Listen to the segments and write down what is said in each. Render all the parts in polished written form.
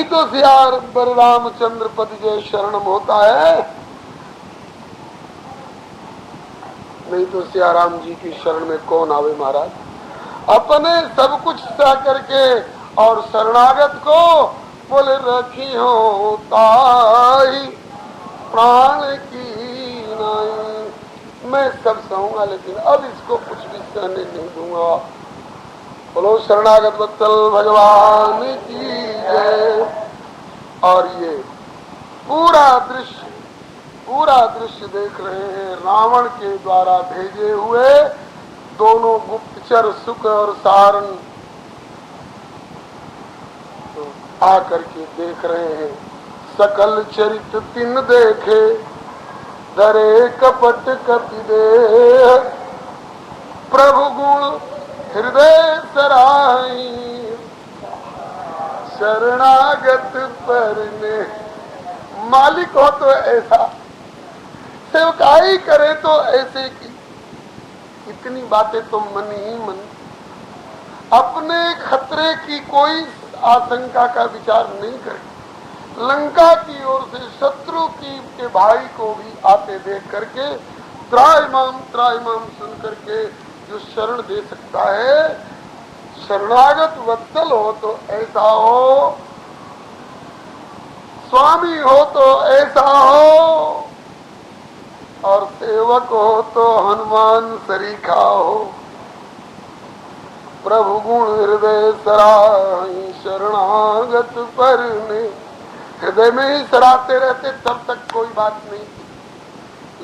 नहीं तो सियार बलरामचंद्र पति जय शरणम होता है, नहीं तो सियाराम जी की शरण में कौन आवे महाराज। अपने सब कुछ सह करके और शरणागत को बोले रखी हो ताई प्राण की नाई। मैं सब सहूंगा लेकिन अब इसको कुछ भी सहने नहीं दूंगा। बोलो शरणागत वत्सल भगवान की जय। और ये पूरा दृश्य देख रहे हैं रावण के द्वारा भेजे हुए दोनों गुप्तचर सुख और सारण तो आकर के देख रहे हैं। सकल चरित तिन देखे धरे कपट कपि दे, प्रभु गुण हृदय सराही शरणागत परने। मालिक हो तो ऐसा, सेवकाई करे तो ऐसे की। इतनी बातें तो मन ही मन, अपने खतरे की कोई आशंका का विचार नहीं करे। लंका की ओर से शत्रु की के भाई को भी आते देख करके त्राहिमाम सुन करके जो शरण दे सकता है, शरणागत वत्सल हो तो ऐसा हो, स्वामी हो तो ऐसा हो, और सेवक हो तो हनुमान सरीखा हो। प्रभु गुण हृदय सराही शरणागत परने। हृदय में ही सराहते रहते तब तक कोई बात नहीं,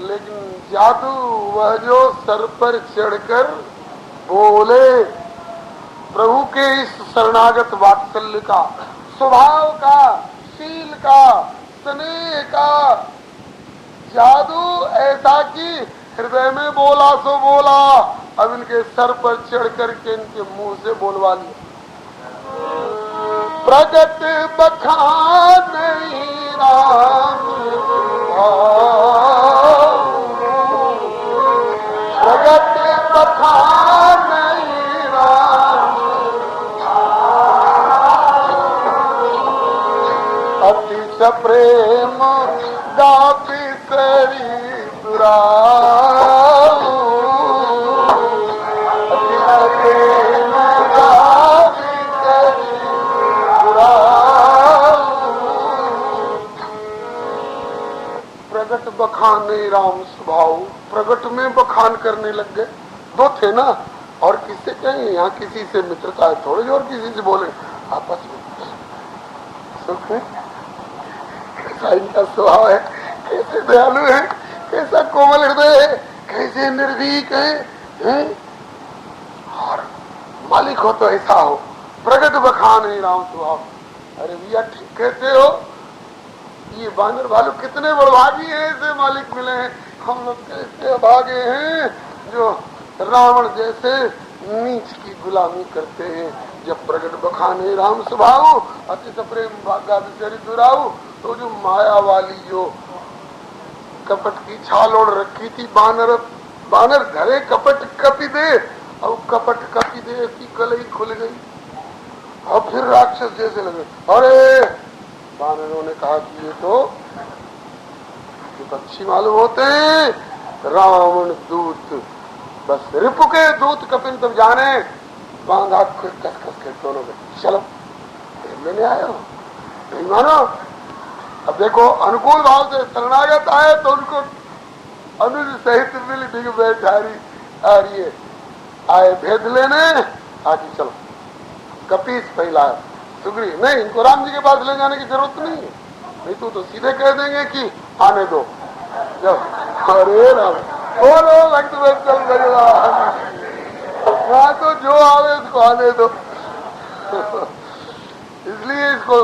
लेकिन जादू वह जो सर पर चढ़कर बोले, प्रभु के इस शरणागत वात्सल्य का, स्वभाव का, शील का, स्नेह का जादू ऐसा कि हृदय में बोला सो बोला, अब इनके सर पर चढ़ करके इनके मुंह से बोलवा लिया। प्रगट बखान राम, प्रगट बखान राम, अति सप्रेम गापी सरी दुरा, प्रगट बखाने राम स्वभाव। प्रगट में बखान करने लग गए। दो थे ना, और किससे कहेंगे, यहाँ किसी से मित्रता है थोड़ी और किसी से बोले आपस में सुख है। कैसा इनका स्वभाव है, कैसे दयालु है, कैसा कोमल हृदय है, कैसे निर्भीक है? और मालिक हो तो ऐसा हो, प्रगट बखाने राम स्वभाव। अरे भैया ठीक कहते हो, ये बानर भालू कितने बड़भागी हैं, ऐसे मालिक मिले हैं। हम लोग कैसे भागे हैं जो रावण जैसे नीच की गुलामी करते हैं। जब प्रगट बखाने राम स्वभाव अति सप्रेम भागा बिचारी दुराऊ, तो जो माया वाली जो कपट की छाल ओढ़ रखी थी बानर घरे कपट कपि दे, और कपट कपि दे की कलई खुल गई और फिर राक्षस जैसे लगे। अरे बानरों ने कहा कि ये तो पक्षी मालूम होते हैं, रावण दूत, बस रिपु के दूत कपिल तब जाने। बांधा खुद कस के दोनों में, चलो लेने आए हो, नहीं मानो। अब देखो अनुकूल भाव से शरणागत आए तो उनको अनुज सहित मिली बिग बैठारी आ रही है, आए भेद लेने, आगे चलो। कपीस फैलाए सुग्रीव, नहीं इनको राम जी के पास ले जाने की जरूरत नहीं है, नहीं तो सीधे कह देंगे कि आने दो। जब अरे राम बोलो भक्त वत्सल भगवान, वहां तो जो आवे उसको आने दो। इसलिए इसको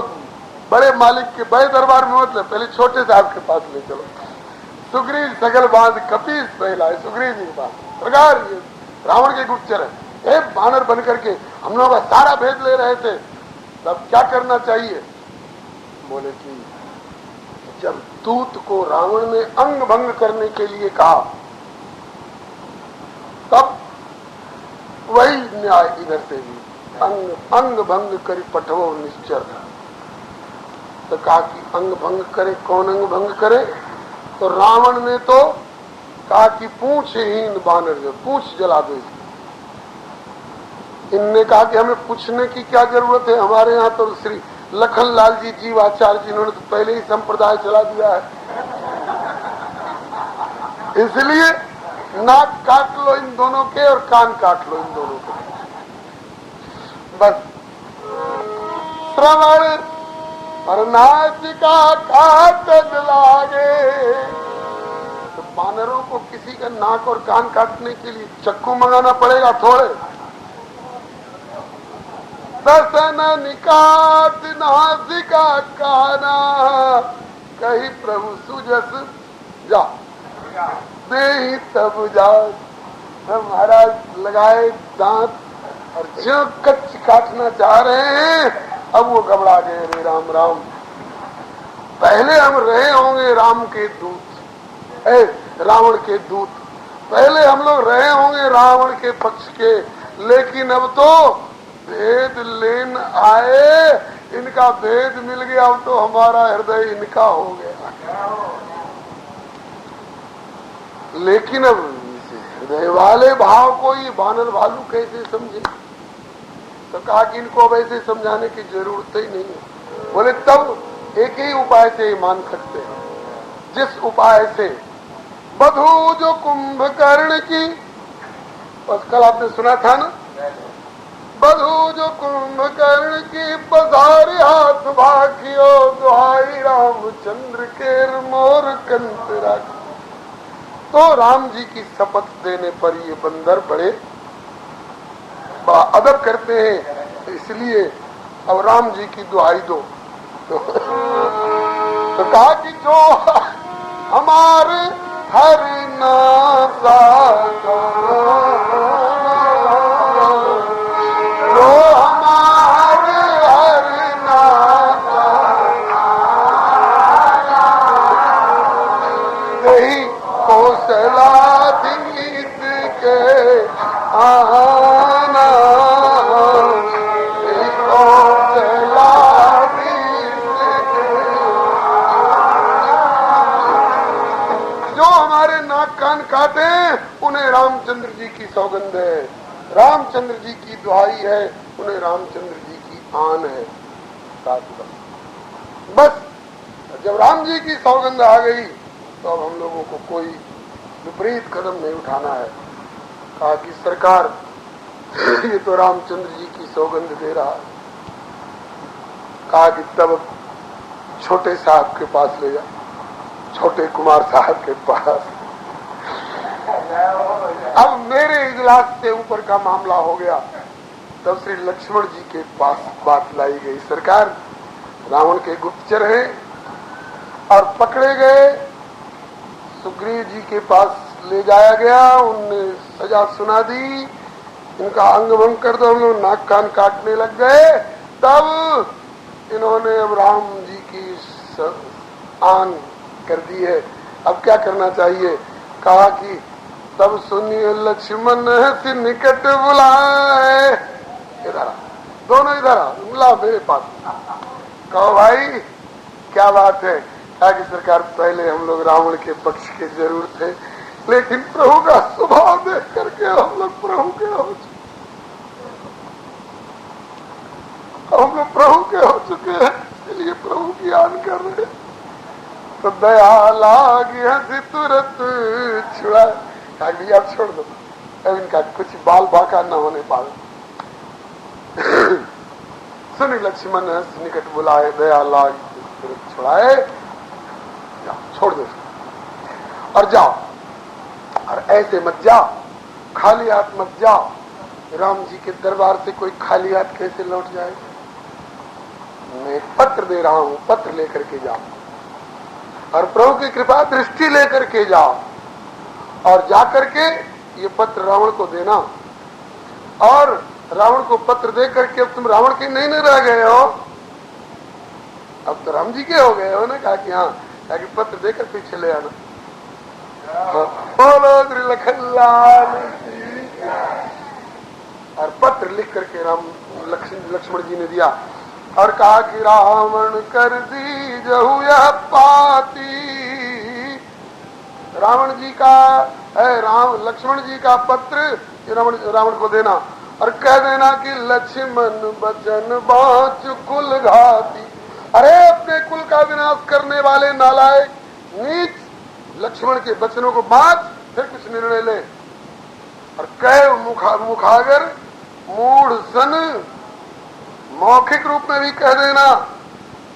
बड़े मालिक के बड़े दरबार में मत ले, पहले छोटे साहब के पास ले चलो। सुग्रीव सगल बांध कपीस फैलाए सुग्रीव जी के पास, प्रकार रावण के गुप्तचर है, बानर बन करके हम लोग सारा भेद ले रहे थे, तब क्या करना चाहिए? बोले कि जब दूत को रावण ने अंग भंग करने के लिए कहा, तब वही न्याय इधर से भी अंग भंग करी पठवो निश्चर। तो कहा कि अंग भंग करे। कौन अंग भंग करे? तो रावण ने तो कहा कि पूंछहीन बानर जो पूंछ जला दो। इनने कहा कि हमें पूछने की क्या जरूरत है, हमारे यहाँ तो श्री लखनलाल जी जीवाचार्य जी इन्होंने तो पहले ही संप्रदाय चला दिया है, इसलिए नाक काट लो इन दोनों के और कान काट लो इन दोनों के। बस श्रवण और नासिका काटन लागे। तो बानरों को किसी का नाक और कान काटने के लिए चक्कू मंगाना पड़ेगा थोड़े। दसन निकाट नासिका काना कही प्रभु सुजस जा दे तब जा। महाराज लगाए दांत और जो कच्च काटना चाह रहे हैं, अब वो घबरा गए। रे राम राम, पहले हम रहे होंगे राम के दूत, रावण के दूत, पहले हम लोग रहे होंगे रावण के पक्ष के, लेकिन अब तो भेद लेन आए, इनका भेद मिल गया, अब तो हमारा हृदय इनका हो गया। लेकिन अब हृदय वाले भाव को ये बानर भालू कैसे समझे? तो कहा कि इनको अब ऐसे समझाने की जरूरत ही नहीं है। बोले तब एक ही उपाय से मान सकते हैं, जिस उपाय से बधू जो कुंभकर्ण की, बस कल आपने सुना था ना, बधू जो कुंभकर्ण की पसारी हाथ भाखियो दुहाई रामचंद्र के मोर कंत राखी। तो राम जी की शपथ देने पर ये बंदर बड़े अदब करते हैं, इसलिए अब राम जी की दुहाई दो। तो कहा कि जो हमारे हर नासा जो हमारे हर नासा यही कौशलाधीश के आना, जो हमारे नाक कान काटे उन्हें रामचंद्र जी की सौगंध है, रामचंद्र जी की दुहाई है, उन्हें रामचंद्र जी की आन है। बस जब राम जी की सौगंध आ गई तो अब हम लोगों को कोई विपरीत कदम नहीं उठाना है। कहा कि सरकार ये तो रामचंद्र जी की सौगंध दे रहा है। कहा कि तब छोटे साहब के पास ले जा, छोटे कुमार साहब के पास। अब मेरे इजलास से ऊपर का मामला हो गया। तब श्री लक्ष्मण जी के पास बात लाई गई, सरकार रावण के गुप्तचर हैं और पकड़े गए, सुग्रीव जी के पास ले जाया गया, उनने सजा सुना दी, इनका अंग भंग कर दो, हम लोग नाक कान काटने लग गए। तब इन्होंने अब राम जी की आन कर दी है, अब क्या करना चाहिए? कहा कि तब सुनिए लक्ष्मण से निकट बुलाए, इधर दोनों इधर बुला मेरे पास। कहो भाई क्या बात है? कहा कि सरकार पहले हम लोग रावण के पक्ष के जरूर थे, लेकिन प्रभु का स्वभाव देख करके हम लोग प्रभु के हो चुके, हम लोग प्रभु के हो चुके हैं, इसलिए प्रभु की आन कर रहे। तो दया लागी हंसी तुरंत छुड़ा, कहा अब छोड़ दो, अब इनका कुछ बाल बाका न होने पाए। सुनी लक्ष्मण निकट बुलाए, दया लागी तुरंत छुड़ाए, छोड़ दो और जाओ, और ऐसे मत जाओ, खाली हाथ मत जाओ। राम जी के दरबार से कोई खाली हाथ कैसे लौट जाए? मैं पत्र दे रहा हूं, पत्र लेकर के जाओ और प्रभु की कृपा दृष्टि लेकर के जाओ, और जाकर के ये पत्र रावण को देना। और रावण को पत्र दे करके अब तुम रावण के नहीं रह गए हो, अब तो राम जी के हो गए हो ना। कहा कि हाँ, कहा कि पत्र देकर पीछे ले आना। बोलो श्री लखनलाल। और पत्र लिख करके लक्ष्मण जी ने दिया। और कहा कि रावण कर दी जहु यह पाती, रावण जी का लक्ष्मण जी का पत्र रावण को देना और कह देना कि लक्ष्मण बचन बाँच कुल घाती। अरे अपने कुल का विनाश करने वाले नालायक नीच, लक्ष्मण के वचनों को बाँच, फिर कुछ निर्णय ले। और कह मुखागर मूढ़ सन, मौखिक रूप में भी कह देना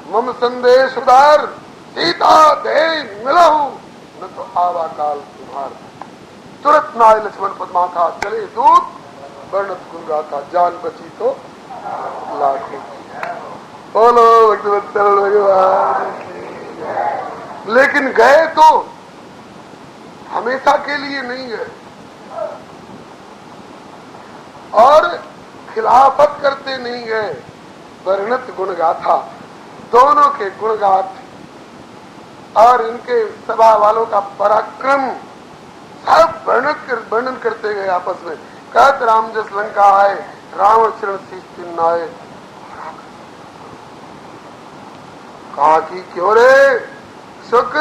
मम संदेश उदार सीता दे मिलहु न तो आवा काल तुम्हार। तुरंत नाय लक्ष्मण पद्मा था चले दूत वर्णत गुण गाथा, जान बची तो लाखों। बोलो भक्तिवत्सल भगवान। लेकिन गए तो हमेशा के लिए नहीं गए और खिलाफत करते नहीं गए, वर्णत गुण गाथा, दोनों के गुण गाथ और इनके सभा वालों का पराक्रम सब वर्णन करते गए आपस में। कहत राम जस लंका आए, रावण चरण शीश चिन्हाए। कहा कि क्यों रे सुख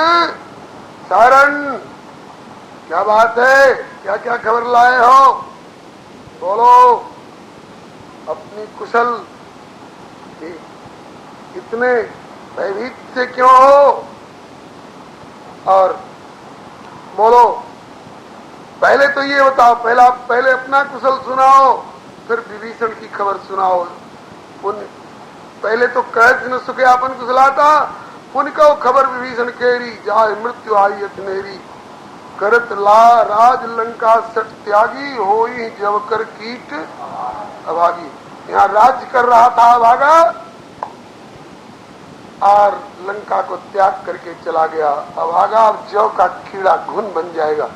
सारण, क्या बात है, क्या क्या खबर लाए हो, बोलो अपनी कुशल, इतने भयभीत से क्यों हो, और बोलो पहले तो ये बताओ, पहले अपना कुशल सुनाओ, फिर विभीषण की खबर सुनाओ। पहले तो कह न सुखे अपन कुशलाता, पुन को खबर विभीषण केरी, जाय मृत्यु आई अतनेरी। करत ला राज लंका सट त्यागी, होई जब कर कीट अभागी। यहाँ राज्य कर रहा था अभागा और लंका को त्याग करके चला गया अभागा। अब जौ का कीड़ा घुन बन जाएगा,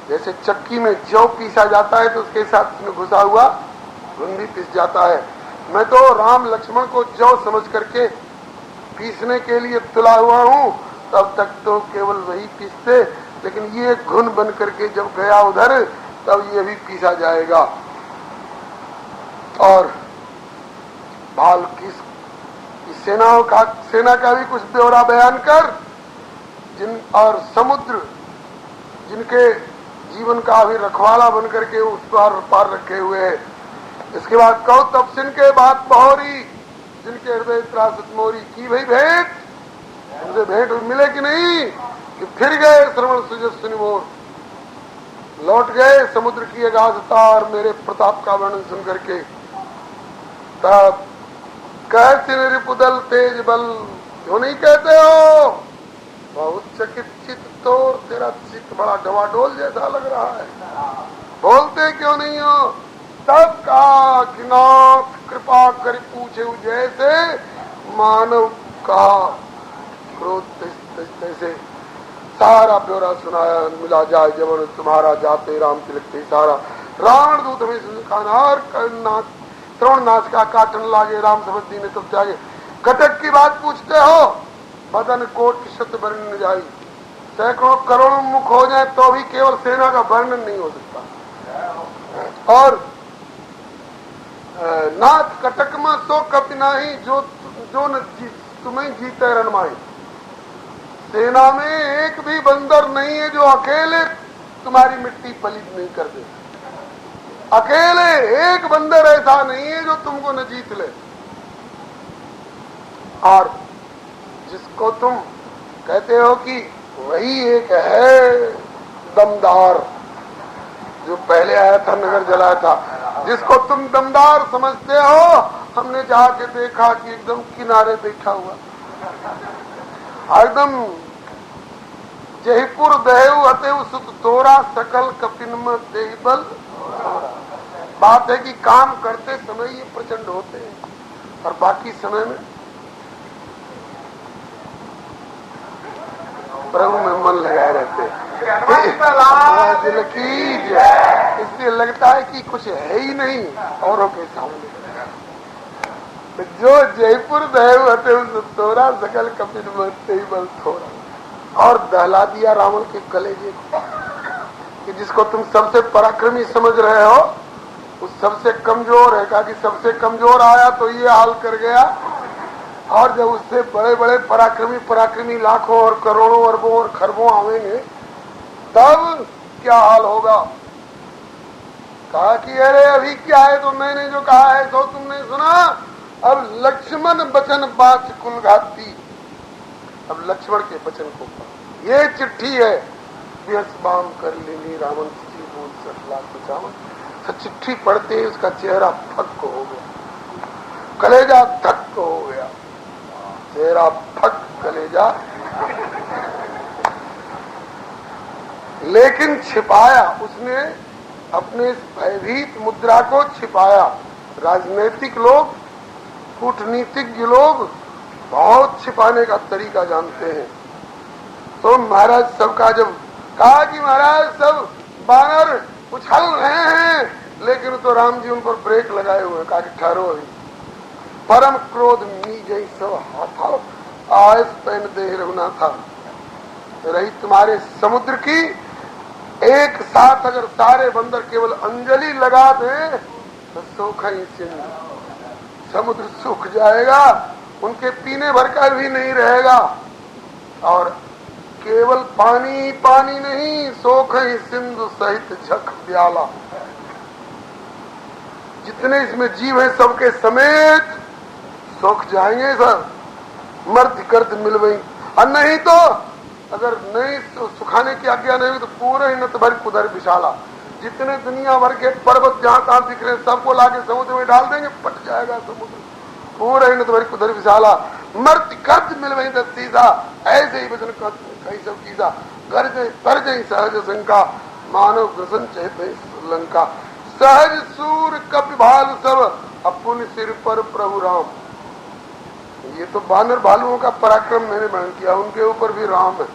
जैसे चक्की में जौ पीसा जाता है तो उसके साथ उसमें घुसा हुआ घुन भी पिस जाता है। मैं तो राम लक्ष्मण को जौ समझ करके पीसने के लिए तुला हुआ हूँ, तब तक तो केवल वही पीसते, लेकिन ये घुन बन करके जब गया उधर तब ये भी पीसा जाएगा। और बाल की सेना का भी कुछ ब्यौरा बयान कर, और समुद्र जिनके जीवन का भी रखवाला बन करके उस पार रखे हुए है। इसके बाद कहो तब सिन के बात बहोरी, जिनके हृदय त्रासत मोरी। की भाई भेंट, उनसे भेंट मिले कि नहीं, कि फिर गए श्रवण सुजस सुनिमोर, लौट गए समुद्र की अगाधता और मेरे प्रताप का वर्णन सुन करके। तब कहते रिपुदल तेज बल, क्यों नहीं कहते हो, बहुत चकित चित तो तेरा चित बड़ा डवाडोल जैसा लग रहा है, बोलते क्यों नहीं हो। तब का कि नाथ कृपा कर पूछे जैसे, मानव का क्रोध तैसे। सारा ब्यौरा सुनाया, मिला जाए जवन तुम्हारा, जाते राम तिलकते सारा। रावण दूत हमें सुखानार श्रवण नाच का काटन लागे, राम समझ दीने तब जागे। कटक की बात पूछते हो, बदन कोट शत वर्ण न जाई। सैकड़ों करोड़ों मुख हो जाए तो भी केवल सेना का वर्णन नहीं हो सकता। और नाथ कटक में सो कपि नाही, जो न तुम्हें जीते रणमाई। सेना में एक भी बंदर नहीं है जो अकेले तुम्हारी मिट्टी पलीत नहीं कर दे। अकेले एक बंदर ऐसा नहीं है जो तुमको न जीत ले। और जिसको तुम कहते हो कि वही एक है दमदार, जो पहले आया था नगर जलाया था, जिसको तुम दमदार समझते हो, हमने जाके देखा कि एकदम किनारे बैठा हुआ, एकदम जयपुर देव अतेव सुत तोरा, सकल कपिन में देह बल। बात है कि काम करते समय ये प्रचंड होते हैं और बाकी समय में प्रभु में मन लगाए रहते हैं। इसलिए लगता है कि कुछ है ही नहीं औरों के सामने। जो जयपुर देव अतेव तोरा, सकल कपिन में देह बल थोड़ा। और दहला दिया रावण के कलेजे को, कि जिसको तुम सबसे पराक्रमी समझ रहे हो उस सबसे कमजोर है। कहा कि सबसे कमजोर आया तो ये हाल कर गया, और जब उससे बड़े बड़े पराक्रमी पराक्रमी लाखों और करोड़ों अरबों और खरबों आवेंगे तब क्या हाल होगा। कहा कि अरे अभी क्या है, तो मैंने जो कहा है तो तुमने सुना। अब लक्ष्मण बचन बाच कुल घाती, अब लक्ष्मण के वचन को ये चिट्ठी है, बाम कर लेनी रावण की बोल सकला बचावन। चिट्ठी पढ़ते उसका चेहरा फक हो गया, कलेजा धक हो गया, चेहरा फक कलेजा। लेकिन छिपाया उसने, अपने भयभीत मुद्रा को छिपाया। राजनीतिक लोग, कूटनीतिज्ञ लोग बहुत छिपाने का तरीका जानते हैं। तो महाराज सबका जब कहा कि महाराज सब बानर उछल रहे हैं, लेकिन तो राम जी उन पर ब्रेक लगाए हुए, कहा कि ठहरो अभी। परम क्रोध मी जय सब हाथा आयस पहन दे रघुनाथा, रही तुम्हारे समुद्र की। एक साथ अगर सारे बंदर केवल अंजलि लगा दें तो सूखा ही सिंधु, समुद्र सूख जाएगा, उनके पीने भर का भी नहीं रहेगा। और केवल पानी पानी नहीं, सोख ही सिंधु सहित झक प्याला, जितने इसमें जीव है सबके समेत सोख जाएंगे सर, मर्द कर्द मिल गई। और नहीं तो अगर नहीं सुखाने की आज्ञा नहीं हुई तो पूरे नत भर कुदर विशाला, जितने दुनिया भर के पर्वत जहां तहां दिख रहे सबको लाके समुद्र में डाल देंगे, पट जाएगा समुद्र, पूरे नत भर कुदर विशाला। मर्द कर्द मिल गई सीधा, ऐसे ही वचन कई सब कीजा, गर्ज सहज शंका, मानव ग्रसन चेत लंका। सहज सूर कपि भाल सब, अपुन सिर पर प्रभु राम। ये तो बानर भालुओं का पराक्रम मैंने वर्णन किया, उनके ऊपर भी राम है।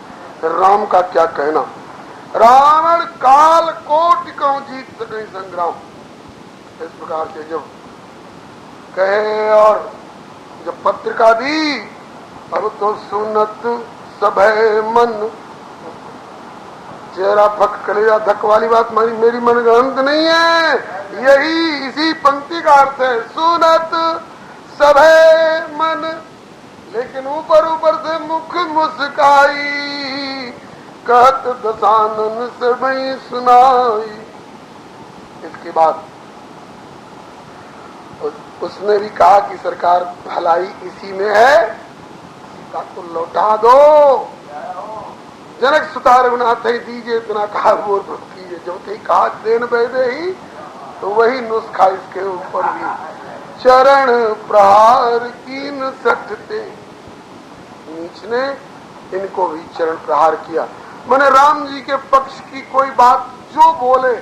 राम का क्या कहना। रावण काल कोटि कहूं जीत सके संग्राम, इस प्रकार से जब कहे और जब पत्रिका दी, अब तो सुनत सभय मन, चेहरा फक कलेजा धक वाली बात मेरी मनगढ़ंत नहीं है, यही इसी पंक्ति का अर्थ है, सुनत सभय मन। लेकिन ऊपर ऊपर से मुख मुस्काई, कहत दशानन सबई सुनाई। इसके बाद उसने भी कहा कि सरकार भलाई इसी में है, सीता को लौटा दो। जनक सुता रघुनाथ ही दीजिए इतना कहा बोल कीजिए, जब थे कहा देन बैदे ही, तो वही नुस्खा इसके ऊपर भी। चरण प्रहार कीन सटते, नीच ने इनको भी चरण प्रहार किया। मैंने राम जी के पक्ष की कोई बात जो बोले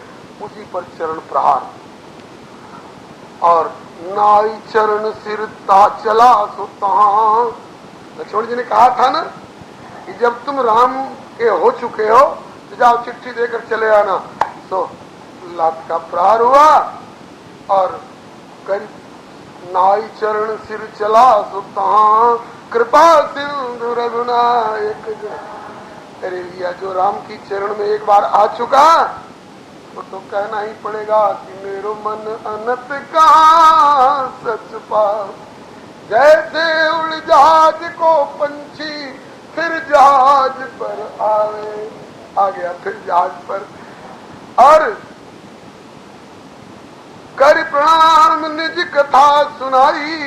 उसी पर चरण प्रहार। और नाई चरण सिर ता चला सो तहां, लक्ष्मण जी ने कहा था ना कि जब तुम राम के हो चुके हो तो जाओ चिट्ठी देकर चले आना। तो लात का प्रहार हुआ और नाई चरण सिर चला सो तहां, कृपा सिंधु रघुनायक। अरे लिया जो राम की चरण में एक बार आ चुका तो कहना ही पड़ेगा कि मेरो मन अनत कहां सच पाओ। जैसे उड़ जहाज को पंछी फिर जहाज पर आवे, आ गया फिर जहाज पर। और कर प्रणाम निज कथा सुनाई,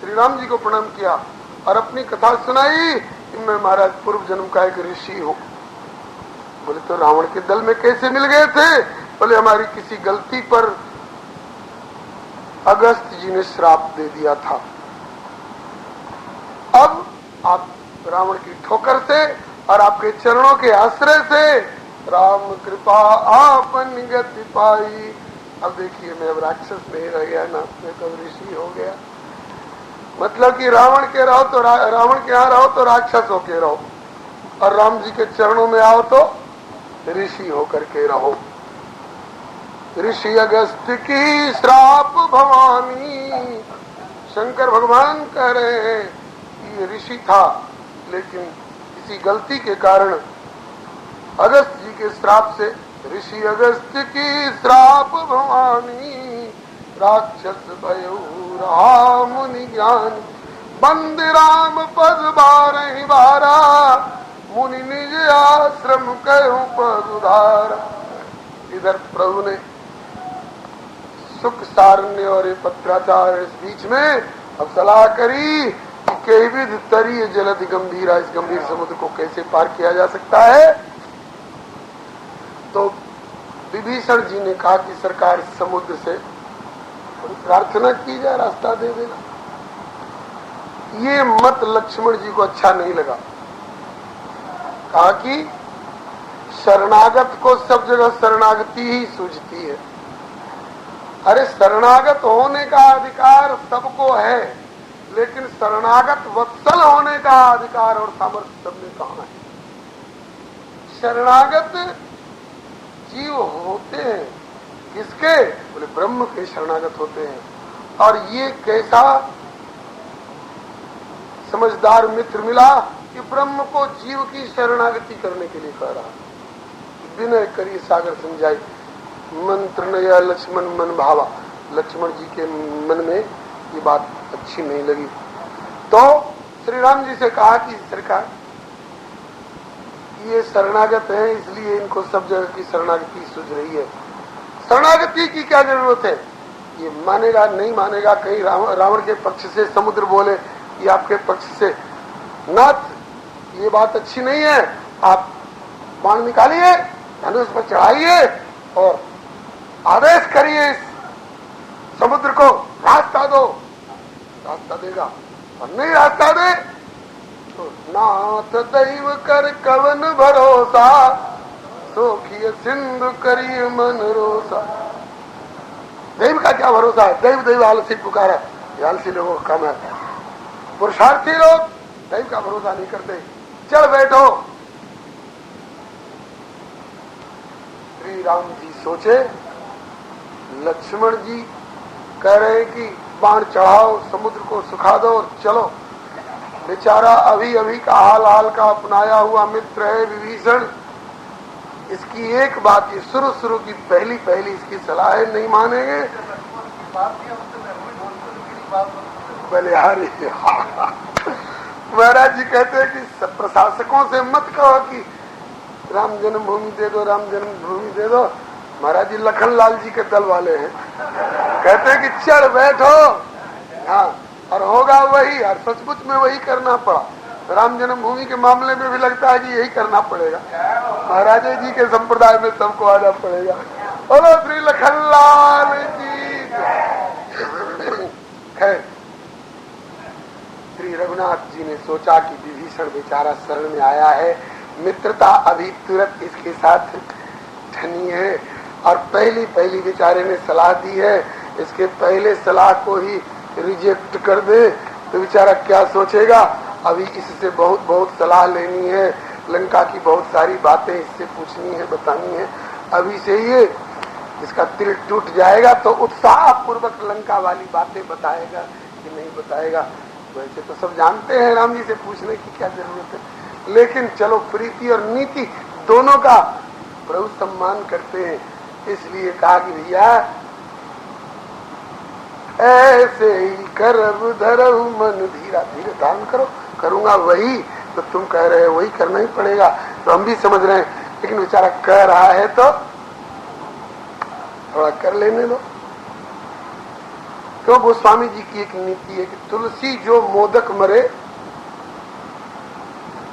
श्री राम जी को प्रणाम किया और अपनी कथा सुनाई कि मैं महाराज पूर्व जन्म का एक ऋषि हूं। बोले तो रावण के दल में कैसे मिल गए थे? बोले हमारी किसी गलती पर अगस्त जी ने श्राप दे दिया था। अब आप रावण की ठोकर से और आपके चरणों के आश्रय से राम कृपा आपन गति पाई। अब देखिए मैं अब राक्षस नहीं रह गया ना, मैं तो ऋषि हो गया। मतलब कि रावण के रहो तो रावण के यहाँ रहो तो राक्षस होके रहो, और राम जी के चरणों में आओ तो ऋषि होकर के रहो। ऋषि अगस्त की श्राप भवानी, शंकर भगवान कह रहे हैं कि ये ऋषि था, लेकिन किसी गलती के कारण अगस्त जी के श्राप से ऋषि अगस्त की श्राप भवानी, राक्षस भयो रहा मुनि ज्ञान। बंद राम पद बारहि बारा, मुनि निज आश्रम कहूं पद उधारा। इधर प्रभु ने सुख सारण्य और पत्राचार इस बीच में अब सलाह करी कि कई विध तरीय जलधि गंभीरा, इस गंभीर समुद्र को कैसे पार किया जा सकता है। तो विभीषण जी ने कहा कि सरकार समुद्र से प्रार्थना की जाए, रास्ता दे देगा। ये मत लक्ष्मण जी को अच्छा नहीं लगा। कहा कि शरणागत को सब जगह शरणागति ही सूझती है। अरे शरणागत होने का अधिकार सबको है, लेकिन शरणागत वत्सल होने का अधिकार और सामर्थ्य सबने कहा है। शरणागत जीव होते हैं किसके? बोले ब्रह्म के शरणागत होते हैं। और ये कैसा समझदार मित्र मिला कि ब्रह्म को जीव की शरणागति करने के लिए कह रहा। विनय करिए सागर समझाई, मंत्र नया लक्ष्मण मन भावा। लक्ष्मण जी के मन में ये बात अच्छी नहीं लगी, तो श्री राम जी से कहा कि सरकार ये शरणागत है, इसलिए इनको सब जगह की शरणागति सूझ रही है। शरणागति की क्या जरूरत है? ये मानेगा नहीं मानेगा, कहीं रावण के पक्ष से समुद्र बोले, ये आपके पक्ष से नाथ, ये बात अच्छी नहीं है। आप बाण निकालिए, धनुष पर चढ़ाइए और आदेश करिए इस समुद्र को रास्ता दो। रास्ता देगा, और नहीं रास्ता दे तो नाथ दैव कर कवन भरोसा, सोखिय सिंधु करिए मन रोसा। दैव का क्या भरोसा है? दैव दैव आलसी पुकारा, ये आलसी लोगों का काम है। पुरुषार्थी लोग दैव का भरोसा नहीं करते। चल बैठो। श्री राम जी सोचे, लक्ष्मण जी कह रहे कि बाण चढ़ाओ, समुद्र को सुखा दो और चलो। बेचारा अभी अभी का हाल का अपनाया हुआ मित्र है विभीषण। इसकी एक बात, ये शुरू की पहली इसकी सलाह है, नहीं मानेंगे। बलिहारी महाराज जी कहते हैं कि प्रशासकों से मत कहो कि राम जन्मभूमि दे दो, राम जन्मभूमि दे दो। महाराज जी लखनलाल जी के दल वाले हैं, कहते हैं कि चढ़ बैठो। हाँ, और होगा वही, और सचमुच में वही करना पड़ा। राम जन्मभूमि के मामले में भी लगता है कि यही करना पड़ेगा। महाराज जी के संप्रदाय में सबको आना पड़ेगा। बोलो श्री लखनलाल जी। खैर, श्री रघुनाथ जी ने सोचा कि विभीषण बेचारा शरण में आया है, मित्रता अभी तुरंत इसके साथ ठनी है, और पहली बेचारे ने सलाह दी है, इसके पहले सलाह को ही रिजेक्ट कर दे तो बेचारा क्या सोचेगा। अभी इससे बहुत सलाह लेनी है, लंका की बहुत सारी बातें इससे पूछनी है, बतानी है। अभी से ये इसका दिल टूट जाएगा तो उत्साह पूर्वक लंका वाली बातें बताएगा कि नहीं बताएगा। वैसे तो सब जानते हैं, राम जी से पूछने की क्या जरूरत है। लेकिन चलो, प्रीति और नीति दोनों का प्रभु सम्मान करते हैं, इसलिए कहा कि भैया ऐसे ही करब धरऊ मन धीरा। धीरे धारण करो, करूंगा वही तो तुम कह रहे हो, वही करना ही पड़ेगा। तो हम भी समझ रहे हैं, लेकिन बेचारा कह रहा है तो थोड़ा कर लेने दो। तो गोस्वामी जी की एक नीति है कि तुलसी जो मोदक मरे,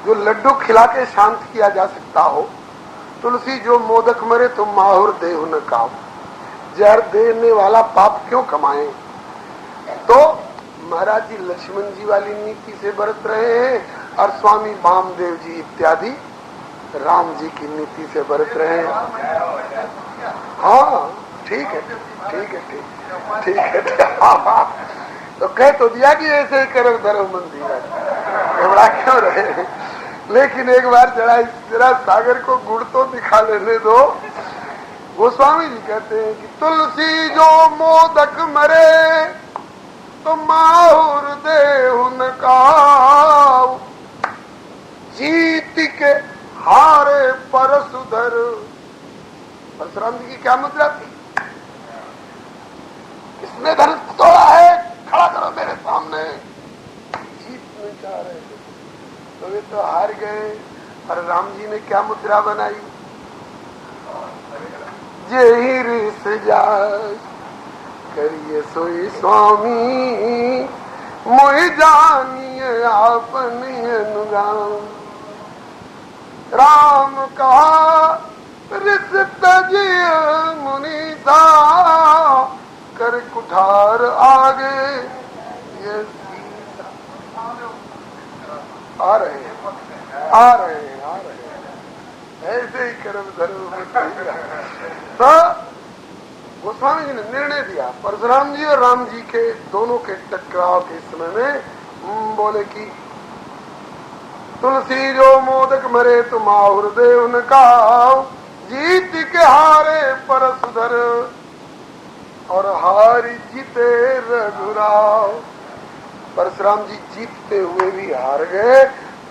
जो लड्डू खिला के शांत किया जा सकता हो, तुलसी जो मोदक मरे तो माहुर देहु न खाओ। जहर देने वाला पाप क्यों कमाए। तो महाराज जी लक्ष्मण जी वाली नीति से बरत रहे हैं, और स्वामी वामदेव जी इत्यादि राम जी की नीति से बरत रहे हैं। हाँ ठीक है। तो कह तो दिया कि ऐसे ही करो धर्म मंदिर, घबरा क्यों रहे। लेकिन एक बार जरा सागर को गुड़ तो दिखा लेने दो। गोस्वामी जी कहते हैं कि तुलसी जो मोदक मरे तो माहुर देहु न खाओ। जीत के हारे परसुधर। परशुराम जी की क्या मुद्रा थी? इसने धनुष तोड़ा है, खड़ा करो मेरे सामने। तो हार गए। और राम जी ने क्या मुद्रा बनाई? जेहि रिस जाय करिए सोई स्वामी, मोहि जानिए आपनी अनुगाम। राम कहा रिस तजिय मुनीसा, कर कुठार आगे ये आ रहे हैं, आ रहे हैं, आ रहे हैं, ऐसे ही कर्म धर्म। तो गोस्वामी जी ने निर्णय दिया, परशुराम जी और राम जी के दोनों के टकराव के समय में बोले कि तुलसी जो मोदक मरे तुम हृदय उनका, जीत के हारे परसुधर और हारी जीते रघुराव। परशुराम जी जीतते हुए भी हार गए,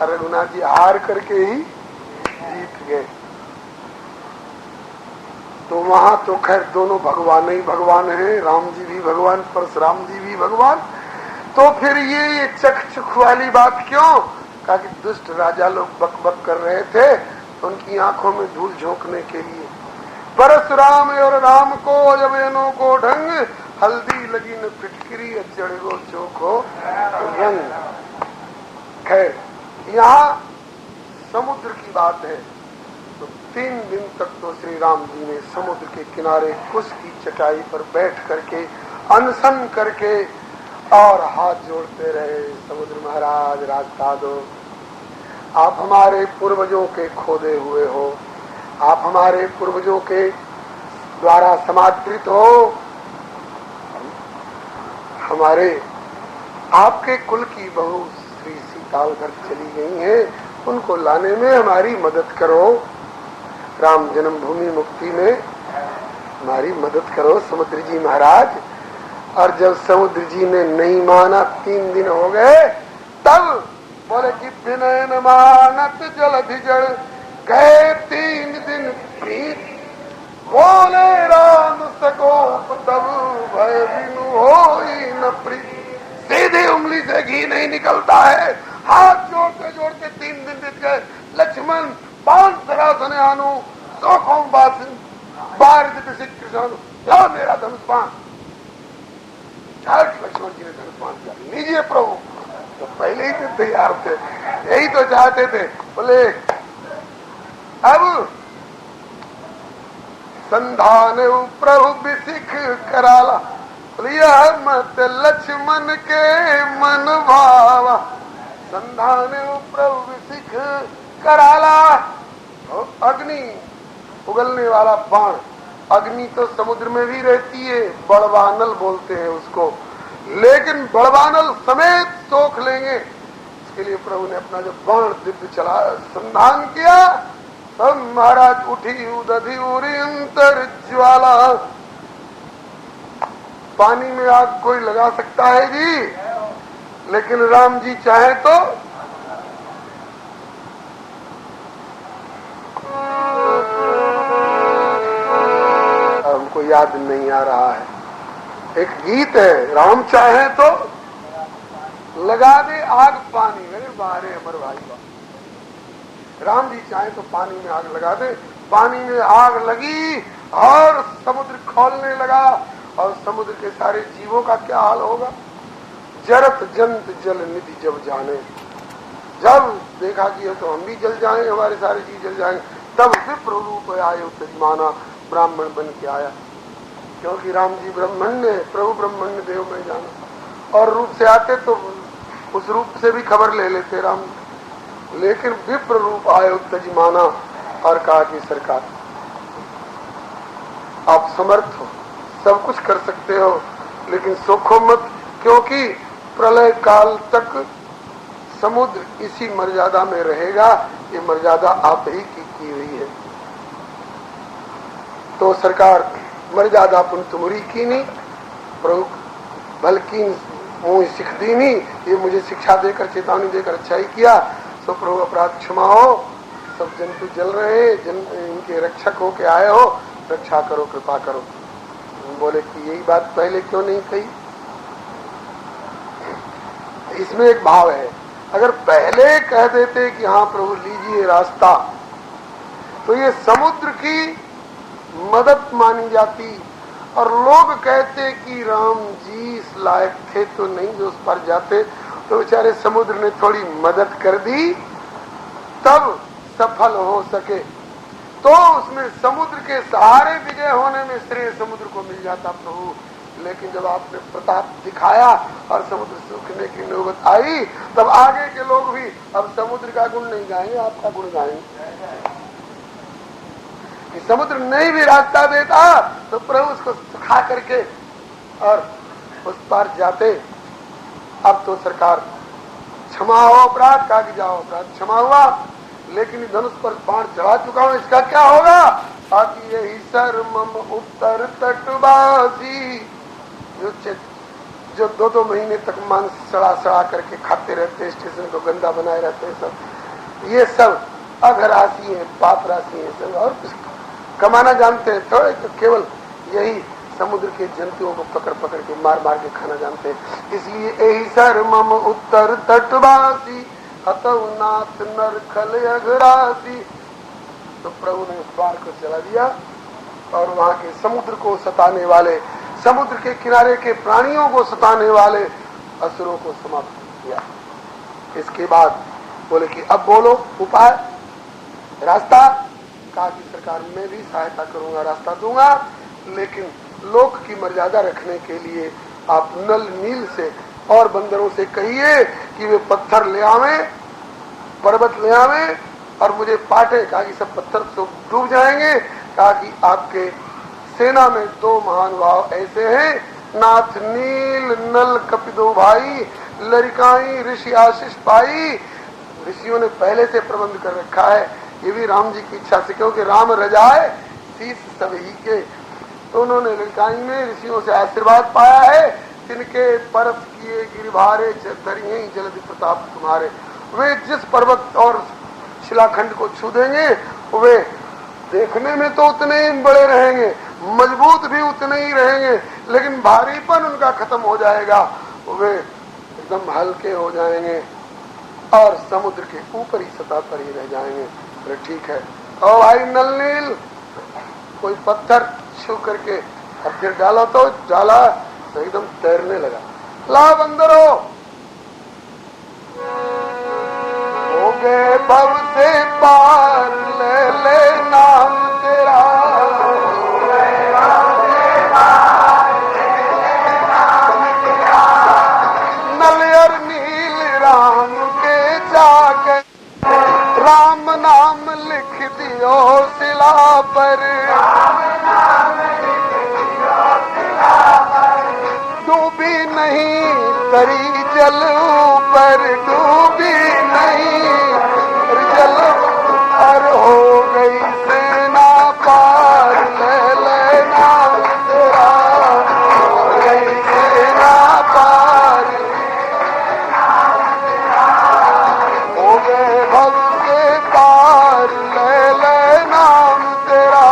रघुनाथ जी हार करके ही जीत गए। तो वहां तो खैर दोनों भगवान ही भगवान हैं, राम जी भी भगवान, परशुराम जी भी भगवान। तो फिर ये चख चुख वाली बात क्यों? कहा कि दुष्ट राजा लोग बक बक कर रहे थे, उनकी आंखों में धूल झोंकने के लिए। परशुराम और राम को जब एनो को ढंग, हल्दी लगी न फिटकरी चढ़ गो चोखो रंग। खैर यहाँ समुद्र की बात है। तो 3 दिन तक तो श्री राम जी ने समुद्र के किनारे कुश की चटाई पर बैठ करके अनशन करके और हाथ जोड़ते रहे, समुद्र महाराज रास्ता दो, आप हमारे पूर्वजों के खोदे हुए हो, आप हमारे पूर्वजों के द्वारा समादृत हो, हमारे आपके कुल की बहू श्री सीता उधर चली गई हैं, उनको लाने में हमारी मदद करो, राम जन्मभूमि मुक्ति में हमारी मदद करो समुद्र जी महाराज। और जब समुद्र जी ने नहीं माना, 3 दिन हो गए, तब बोले कि विनय न मानत जलधि जड़ गए 3 दिन बीत, बोले राम सकोप तब भय बिनु होई न प्रीत। सीधी उंगली से घी नहीं निकलता है, हाथ जोड़ते जोड़ते 3 दिन बीत गए। लक्ष्मण बाण सरासने आनु सौखों बासिन बार कृष्ण, ला मेरा धनुष बाण। लक्ष्मण जी ने धनुष बाण किया, लीजिए प्रभु। तो पहले ही तो तैयार थे, यही तो चाहते थे। बोले अब संधान प्रभु बिसिख कराला, मत लक्ष्मण के मन भावा, संधान प्रभु बिसिख कराला। अग्नि उगलने वाला बाण, अग्नि तो समुद्र में भी रहती है, बड़वानल बोलते हैं उसको, लेकिन बड़वानल समेत सोख लेंगे। इसके लिए प्रभु ने अपना जो बाण दिव्य चला संधान किया, तब महाराज उठी उदधि उरी अंतर ज्वाला। पानी में आग कोई लगा सकता है जी, लेकिन राम जी चाहे तो हमको याद नहीं आ रहा है, एक गीत है, राम चाहे तो लगा दे आग पानी। मेरे बारे अमर भाई बा, राम जी चाहे तो पानी में आग लगा दे। पानी में आग लगी और समुद्र खौलने लगा, और समुद्र के सारे जीवों का क्या हाल होगा? जरत जंत जल निधि जब जाने, जब देखा कि तो हम भी जल जाएं, हमारे सारे जीव जल जाएंगे, तब विप्र रूप आये तजमाना, ब्राह्मण बन के आया। क्योंकि राम जी ब्रह्मण्य, प्रभु ब्रह्मण्य देव में जाना, और रूप से आते तो उस रूप से भी खबर ले लेते राम, लेकिन विप्र रूप आये तजमाना और कहा कि सरकार आप समर्थ हो, सब कुछ कर सकते हो, लेकिन सोखो मत, क्योंकि प्रलय काल तक समुद्र इसी मर्यादा में रहेगा, ये मर्यादा आप ही की हुई है। तो सरकार मर्यादा पुन तुमरी की नहीं, प्रभु बल्कि मुझे सिख दी नहीं, ये मुझे शिक्षा देकर चेतावनी देकर अच्छा ही किया। तो प्रभु अपराध क्षमा हो, सब जंतु जल रहे, इनके रक्षक हो के आए हो, रक्षा करो, कृपा करो। बोले कि यही बात पहले क्यों नहीं कही? इसमें एक भाव है, अगर पहले कह देते कि हाँ प्रभु लीजिए रास्ता, तो ये समुद्र की मदद मानी जाती और लोग कहते कि राम जी इस लायक थे तो नहीं जो उस पर जाते, तो बेचारे समुद्र ने थोड़ी मदद कर दी तब सफल हो सके। तो उसमें समुद्र के सहारे विजय होने में श्रेय समुद्र को मिल जाता प्रभु। लेकिन जब आपने प्रताप दिखाया और समुद्र सूखने की नौबत आई, तब आगे के लोग भी अब समुद्र का गुण नहीं गाएंगे, आपका गुण गाएंगे। कि समुद्र नहीं भी रास्ता देता तो प्रभु उसको सुखा करके और उस पार जाते। अब तो सरकार क्षमा हो अपराध, कहा कि जाओ अपराध क्षमा हुआ, लेकिन धनुष पर बाण चढ़ा चुका हूं, इसका क्या होगा? ताकि यही सर मम उत्तर तटवासी, जो 2-2 महीने तक मांस सड़ा करके खाते रहते, स्टेशन को गंदा बनाए रहते हैं, सब ये सब अघरासी है, पाप राशि है सब, और कुछ कमाना जानते हैं थोड़े, तो केवल यही समुद्र के जंतुओं को पकड़ पकड़ के मार मार के खाना जानते हैं। इसलिए यही सर मम उत्तर तटवासी हतव नाथ नर खल अघरासी। तो प्रभु ने बाढ़ को चला दिया और वहां के समुद्र को सताने वाले, समुद्र के किनारे के प्राणियों को सताने वाले असुरों को समाप्त किया। इसके बाद बोले कि अब बोलो उपाय, रास्ता। कहा कि सरकार मैं भी सहायता करूंगा, रास्ता दूंगा, लेकिन लोक की मर्यादा रखने के लिए आप नल नील से और बंदरों से कहिए कि वे पत्थर ले आवे, पर्वत ले आवे और मुझे पाटे। कहा कि सब पत्थर तो डूब जाएंगे। कहा कि आपके सेना में 2 महानुभाव ऐसे हैं, नाथ नील नल कपिदो भाई, लरिकाई ऋषि आशीष पाई। ऋषियों ने पहले से प्रबंध कर रखा है, ये भी राम जी की इच्छा से, क्योंकि राम रजाए शीश सभी के। तो उन्होंने ललिकाई में ऋषियों से आशीर्वाद पाया है, जिनके परस किए गिरभारे धरिए जलधि प्रताप तुम्हारे। वे जिस पर्वत और शिलाखंड को छू देंगे वे देखने में तो उतने ही बड़े रहेंगे, मजबूत भी उतने ही रहेंगे, लेकिन भारीपन उनका खत्म हो जाएगा, वे एकदम हल्के हो जाएंगे और समुद्र के ऊपरी सतह पर ही रह जाएंगे। अरे ठीक है, ओ भाई नल नील, कोई पत्थर छू करके और फिर डाला तो डाला तो एकदम तैरने लगा। ला बंदरो, हो गए भव से पार, ले ले नाम तेरा, नल और नील राम के जाके राम नाम लिख दियो शिला पर, डूबी नहीं तरी जल पर, डूबी नहीं जल पर, हो गई सेना पार, ले ले नाम तेरा, हो गई सेना पार, हो गए भव के पार, ले ले नाम तेरा।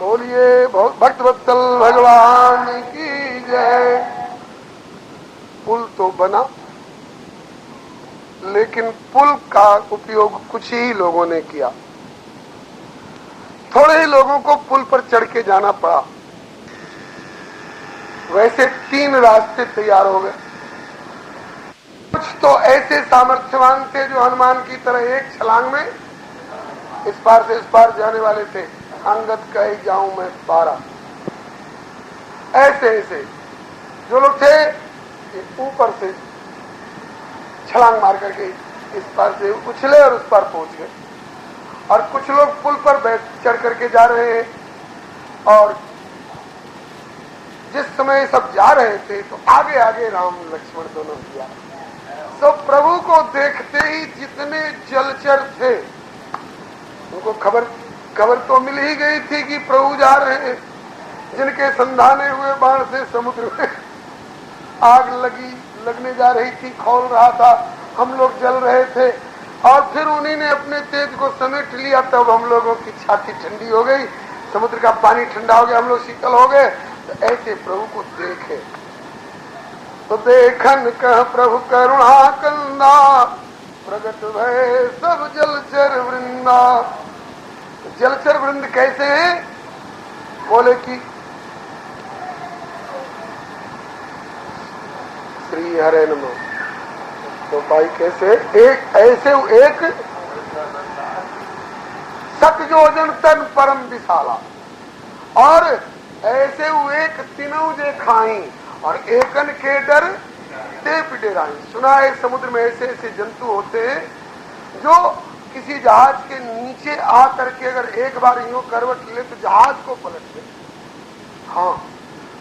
बोलिए भक्त वत्सल भगवान की जय। पुल तो बना, लेकिन पुल का उपयोग कुछ ही लोगों ने किया, थोड़े ही लोगों को पुल पर चढ़ के जाना पड़ा। वैसे 3 रास्ते तैयार हो गए। कुछ तो ऐसे सामर्थ्यवान थे जो हनुमान की तरह एक छलांग में इस पार से इस पार जाने वाले थे। अंगद कहे जाऊं मैं पारा, ऐसे ऐसे जो लोग थे ऊपर से छलांग मार करके इस पार से उछले और उस पार पहुंच गए। और कुछ लोग पुल पर बैठ चढ़ करके जा रहे हैं और जिस समय सब जा रहे थे तो आगे आगे राम लक्ष्मण दोनों किया। सब प्रभु को देखते ही जितने जलचर थे उनको खबर तो मिल ही गई थी कि प्रभु जा रहे हैं। जिनके संधाने हुए बाण से समुद्र में आग लगने जा रही थी, खौल रहा था, हम लोग जल रहे थे और फिर उन्हीं ने अपने तेज को समेट लिया। तब हम लोगों की छाती ठंडी हो गई, समुद्र का पानी ठंडा हो गया, हम लोग शीतल हो गए तो ऐसे प्रभु को देखे तो देखन कह प्रभु करुणा कंदा, प्रगट भय सब जलचर वृंदा। जलचर वृंद कैसे हैं? बोले कि श्री हरे नमः। तो भाई कैसे? एक ऐसे एक सत जोजन तन परम विशाला, और ऐसे एक तीनों जे खाई, और एकन के डर ते पिटेराई। सुना है समुद्र में ऐसे ऐसे जंतु होते हैं जो किसी जहाज के नीचे आ करके अगर एक बार यूं करवट ले तो जहाज को पलट दे। हाँ,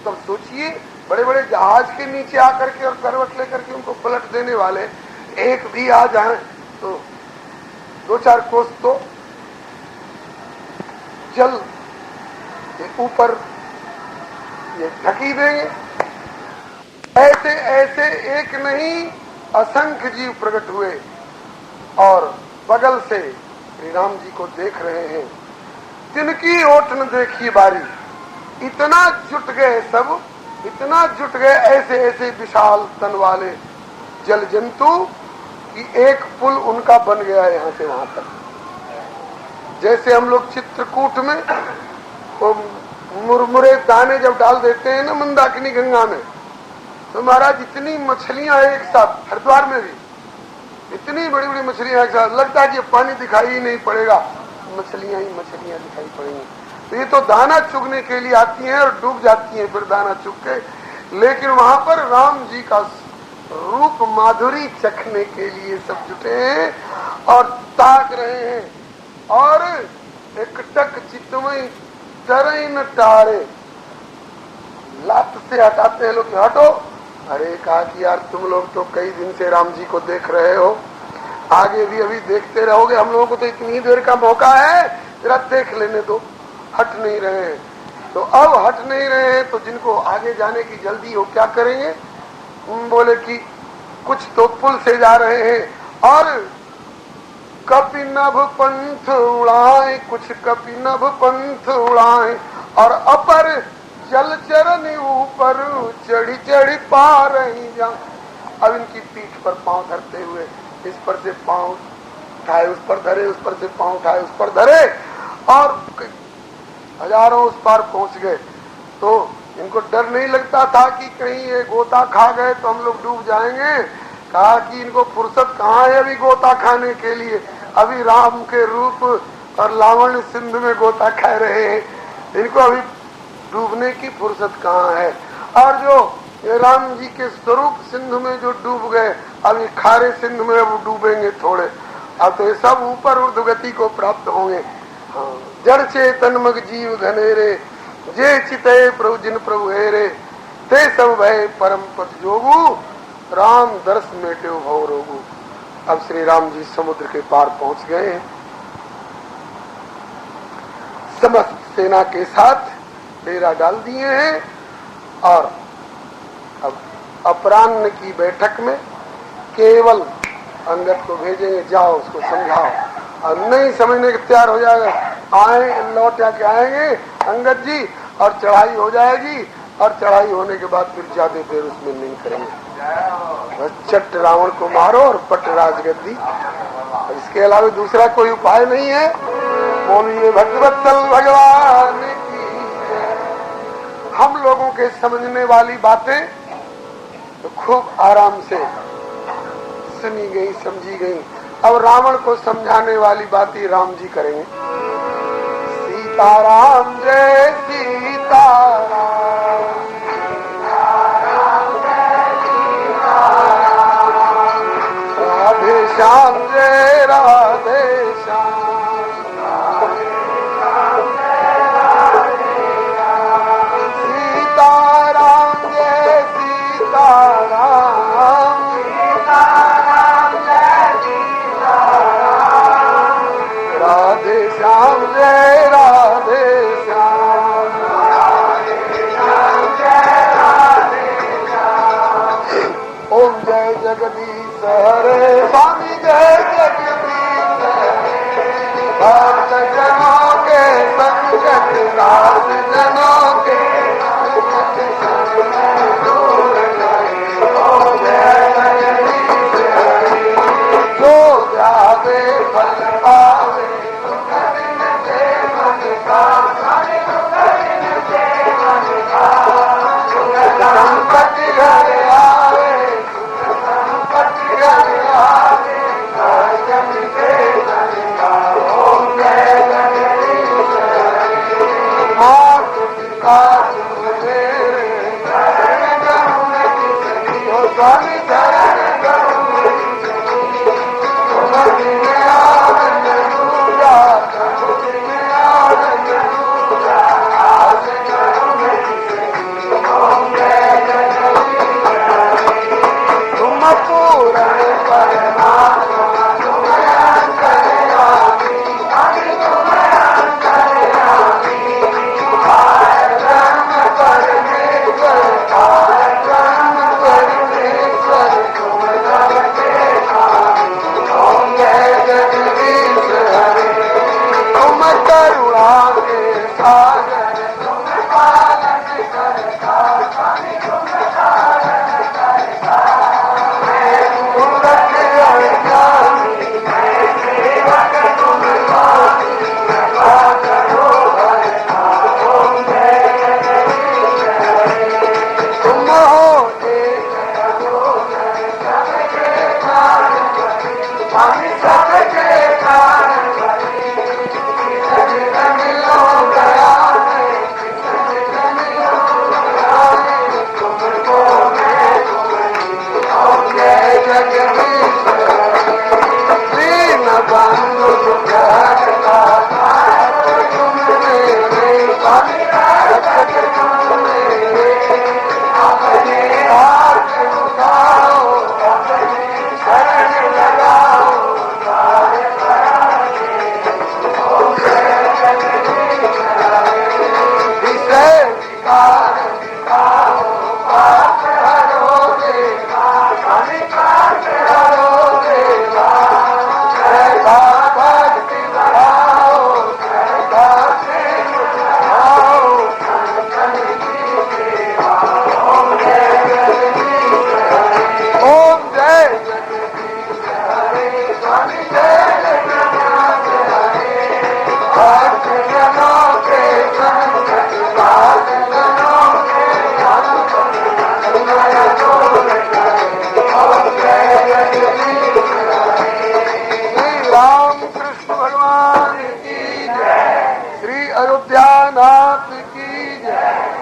तब सोचिए बड़े बड़े जहाज के नीचे आकर के और करवट लेकर के उनको पलट देने वाले एक भी आ जाए तो 2-4 कोस तो जल के ऊपर ये ढकी देंगे। ऐसे ऐसे एक नहीं असंख्य जीव प्रकट हुए और बगल से श्री राम जी को देख रहे हैं। जिनकी ओट न देखी बारी, इतना जुट गए सब, इतना जुट गए ऐसे ऐसे विशाल तन वाले जल जंतु कि एक पुल उनका बन गया है यहाँ से वहां तक। जैसे हम लोग चित्रकूट में वो मुरमुरे दाने जब डाल देते हैं ना मंदाकिनी गंगा में, तो महाराज इतनी मछलियां एक साथ, हरिद्वार में भी इतनी बड़ी बड़ी मछलियां एक साथ, लगता है कि पानी दिखाई ही नहीं पड़ेगा, मछलियां ही मछलियां दिखाई पड़ेंगी। तो ये तो दाना चुगने के लिए आती हैं और डूब जाती हैं फिर दाना चुग के, लेकिन वहां पर राम जी का रूप माधुरी चखने के लिए सब जुटे हैं और ताक रहे हैं। और एकटक चितमय डरे न टारे, लात से हटाते हैं लोग, हटो। अरे कहा कि यार तुम लोग तो कई दिन से राम जी को देख रहे हो, आगे भी अभी देखते रहोगे, हम लोगों को तो इतनी देर का मौका है, जरा देख लेने दो। हट नहीं रहे हैं, तो अब हट नहीं रहे हैं तो जिनको आगे जाने की जल्दी हो क्या करेंगे? बोले कि कुछ तो पुल से जा रहे हैं और कपि नभ पंथ उड़ाए, कुछ कपि नभ पंथ उड़ाए, और अपर जल चरण ऊपर चढ़ी चढ़ी पा रही जा। अब इनकी पीठ पर पांव धरते हुए इस पर से पांव उठाए उस पर धरे, उस पर से पांव उठाए उस पर धरे, और हजारों उस पार पहुंच गए। तो इनको डर नहीं लगता था कि कहीं ये गोता खा गए तो हम लोग डूब जाएंगे। कहा कि इनको फुर्सत कहाँ है अभी गोता खाने के लिए, अभी राम के रूप और लावण्य सिंधु में गोता खा रहे हैं, इनको अभी डूबने की फुर्सत कहाँ है। और जो ये राम जी के स्वरूप सिंधु में जो डूब गए, अभी खारे सिंधु में अब डूबेंगे थोड़े, अब तो ये सब ऊपर ऊर्ध्वगति को प्राप्त होंगे। हाँ, जड़ चेतन मग जीव घनेरे, जे चिते प्रभु जिन प्रभु हेरे, ते सब भय परम पद जोगु, राम दर्श मेटे भव रोगु। अब श्री राम जी समुद्र के पार पहुंच गए हैं, समस्त सेना के साथ डेरा डाल दिए हैं, और अब अपराह्न की बैठक में केवल अंगद को भेजेंगे, जाओ उसको समझाओ, और नहीं समझने के तैयार हो जाएगा, आए लौट आके आएंगे अंगद जी, और चढ़ाई हो जाएगी, और चढ़ाई होने के बाद फिर ज्यादा देर उसमें नहीं करेंगे, बस चट रावण को मारो और पट राजगद्दी। इसके अलावा दूसरा कोई उपाय नहीं है। बोलिए भगवत्सल भगवान की। हम लोगों के समझने वाली बातें तो खूब आराम से सुनी गई, समझी गई। अब रावण को समझाने वाली बात ही राम जी करेंगे। सीताराम जय सीताराम, राधे श्याम जय राधे श्याम, सीताराम जय सीताराम, सीताराम जय सीताराम, राधे श्याम जय राधे श्याम, राधे श्याम जय राधे श्याम। ओम जय जगदीश हरे, स्वामी जय जगदीश हरे, भक्त जनों के संगत, दास जनों के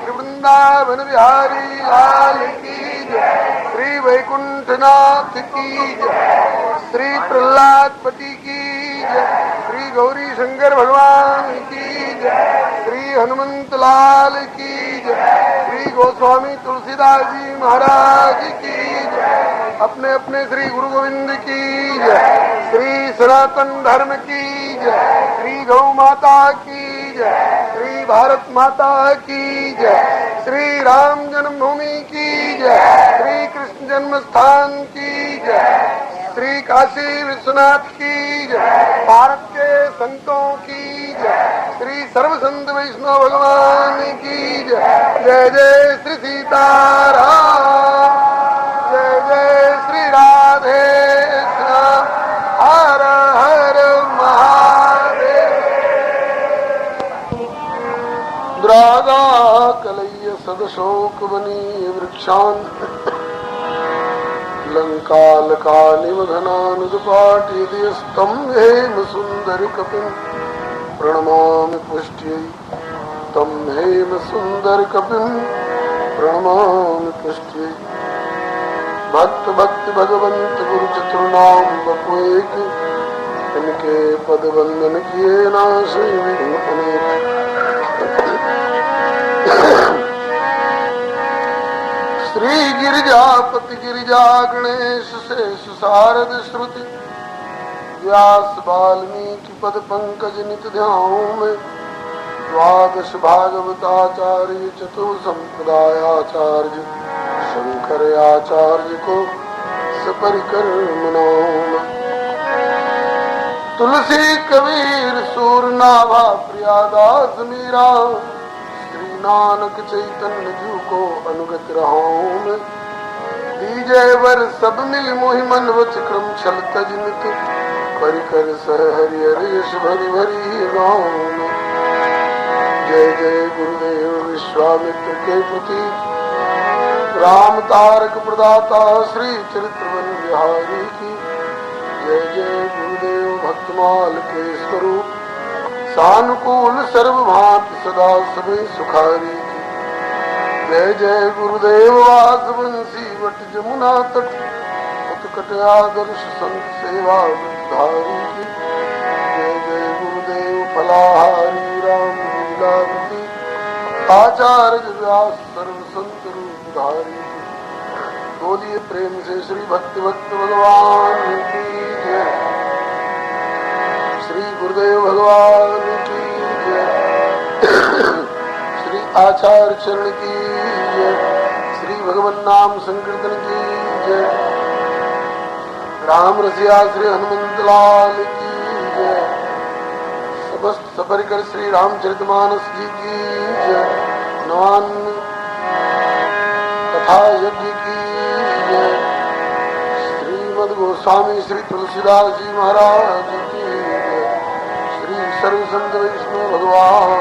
वृंदावन बिहारी लाल की जय, श्री वैकुंठनाथ की जय, श्री प्रहलाद पति की जय, श्री गौरी शंकर भगवान की जय, श्री हनुमंत लाल की जय, श्री गोस्वामी तुलसीदास जी महाराज की जय, अपने अपने श्री गुरु गोविंद की जय, श्री सनातन धर्म की जय, श्री गौ माता की जय, श्री भारत माता की जय, श्री राम जन्मभूमि की जय, श्री कृष्ण जन्म स्थान की जय, श्री काशी विश्वनाथ की जय, भारत के संतों की जय, श्री सर्व संत वैष्णव भगवान की जय। जय जय श्री सीताराम, जय जय श्री राधे श्याम, हर हर महादेव। द्रागा कलय्य सदशोक बनी वृक्षान, लंकालकानिव घनानुदपाटयति स्तम हेम सुंदर कपिं प्रणमामि पुष्ट्यै, तम हेम सुंदर कपिं प्रणमामि पुष्ट्यै। भक्त भक्ति भगवंत गुरु चतुर्नाम बपुएक, इनके पद वंदन किए नाशे विघ्न अनेक। श्री गिरिजापति गिरिजा गणेश शेष शारद श्रुति, व्यास वाल्मीकि पद पंकज नित ध्यान में, द्वादश भागवताचार्य चतुर्संप्रदायाचार्य शंकर आचार्य को सपरिकर मनाऊं। तुलसी कबीर सूरनाभा प्रियादास मीरा, नानक चैतन्य जू को अनुगत रहाऊं मैं। दीजय वर सब मिल मोहि मन वच क्रम छल तजनित, परिकर सह हरि हरेश भरि भरि गाऊं मैं। जय जय गुरुदेव विश्वामित्र के प्रति राम तारक प्रदाता श्री चरित्रवन बिहारी की जय जय गुरुदेव भक्तमाल के स्वरूप सानुकूल सर्वभांति सदा सभी सुखारी की जय जय गुरुदेव वासवंशी वट जमुना तट उत्कट आदर्श संत सेवा धारी की जय जय गुरुदेव फलाहारी राम लीलावती आचार्य व्यास सर्व संत रूप धारी की बोलिए प्रेम से श्री भक्ति भक्त भगवान की जय श्री गुरुदेव भगवान की जय श्री आचार्य चरण की जय श्री भगवान नाम संकीर्तन की जय राम रसिया श्री हनुमंत लाल की जय समस्त सपरिकर श्री रामचरितमानस जी की जय नवान कथा यज्ञ की जय श्रीमद गोस्वामी श्री तुलसीदास जी महाराज की जय श्री सर्व संत वैष्णव भगवान